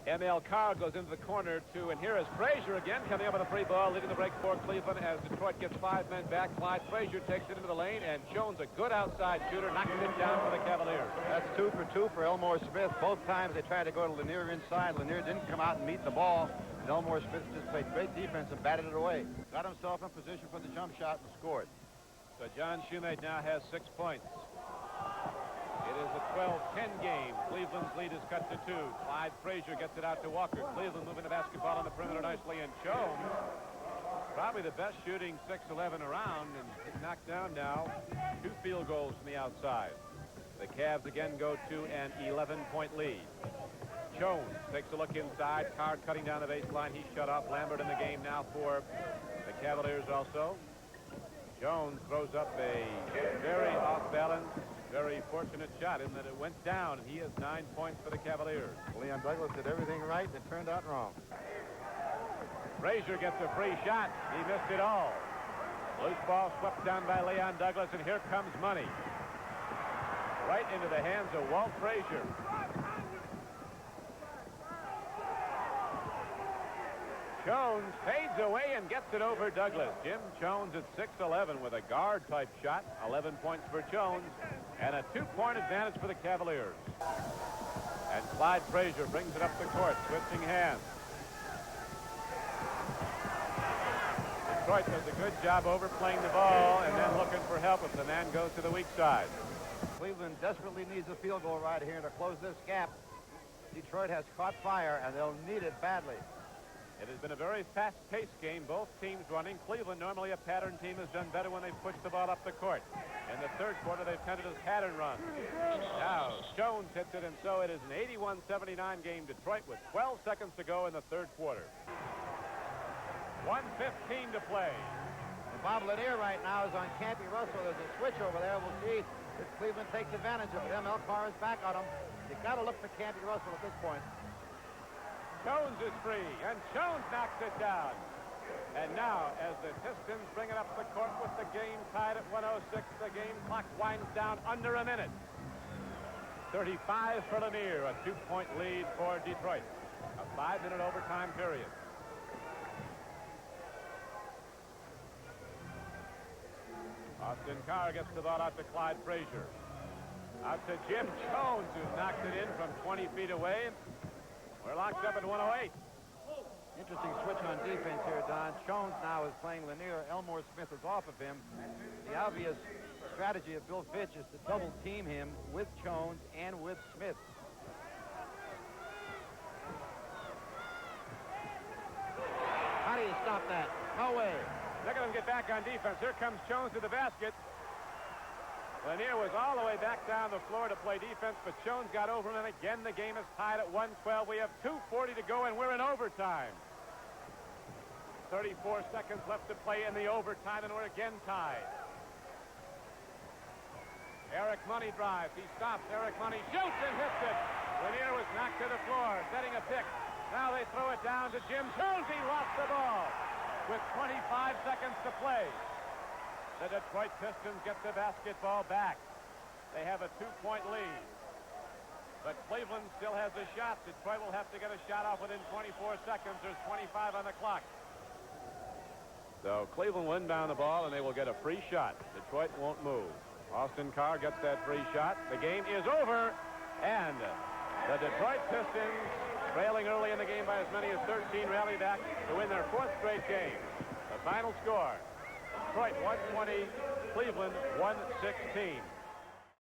M.L. Carr goes into the corner and here is Frazier again coming up with a free ball, leading the break for Cleveland as Detroit gets 5 men back. Clyde Frazier takes it into the lane, and Chones, a good outside shooter, knocks it down for the Cavaliers. That's 2 for 2 for Elmore Smith. Both times they tried to go to Lanier inside. Lanier didn't come out and meet the ball, and Elmore Smith just played great defense and batted it away. Got himself in position for the jump shot and scored. So John Shoemate now has 6 points. It is a 12-10 game. Cleveland's lead is cut to 2. Clyde Frazier gets it out to Walker. Cleveland moving the basketball on the perimeter nicely, and Chones, probably the best shooting 6'11" around, and he's knocked down now. 2 field goals from the outside. The Cavs again go to an 11-point lead. Chones takes a look inside. Carr cutting down the baseline. He's shut off. Lambert in the game now for the Cavaliers also. Chones throws up a very off-balance, very fortunate shot in that it went down. He has 9 points for the Cavaliers. Leon Douglas did everything right. It turned out wrong. Frazier gets a free shot. He missed it all. Loose ball swept down by Leon Douglas, and here comes money. Right into the hands of Walt Frazier. Chones fades away and gets it over Douglas. Jim Chones at 6'11" with a guard-type shot. 11 points for Chones, and a 2-point advantage for the Cavaliers. And Clyde Frazier brings it up the court, switching hands. Detroit does a good job overplaying the ball and then looking for help if the man goes to the weak side. Cleveland desperately needs a field goal right here to close this gap. Detroit has caught fire, and they'll need it badly. It has been a very fast-paced game, both teams running. Cleveland, normally a pattern team, has done better when they've pushed the ball up the court. In the third quarter, they've tended a pattern run. Now, Chones hits it, and so it is an 81-79 game. Detroit with 12 seconds to go in the third quarter. 1:15 to play. And Bob Lanier right now is on Campy Russell. There's a switch over there. We'll see if Cleveland takes advantage of it. M.L. Carr is back on him. You've got to look for Campy Russell at this point. Chones is free, and Chones knocks it down. And now, as the Pistons bring it up the court with the game tied at 1:06, the game clock winds down under a minute. 35 for Lanier, a 2-point lead for Detroit. A 5-minute overtime period. Austin Carr gets the ball out to Clyde Frazier. Out to Jim Chones, who's knocked it in from 20 feet away. We're locked up at 1:08. Interesting switch on defense here, Don. Chones now is playing Lanier. Elmore Smith is off of him. The obvious strategy of Bill Fitch is to double team him with Chones and with Smith. How do you stop that? No way. Look at him get back on defense. Here comes Chones to the basket. Lanier was all the way back down the floor to play defense, but Chones got over him, and again the game is tied at 1:12. We have 2:40 to go, and we're in overtime. 34 seconds left to play in the overtime, and we're again tied. Eric Money drives. He stops. Eric Money shoots and hits it. Lanier was knocked to the floor, setting a pick. Now they throw it down to Jim Chones. He lost the ball with 25 seconds to play. The Detroit Pistons get the basketball back. They have a 2-point lead. But Cleveland still has a shot. Detroit will have to get a shot off within 24 seconds. There's 25 on the clock. So Cleveland will inbound the ball, and they will get a free shot. Detroit won't move. Austin Carr gets that free shot. The game is over, and the Detroit Pistons, trailing early in the game by as many as 13, rally back to win their 4th straight game. The final score: Detroit 120, Cleveland 116.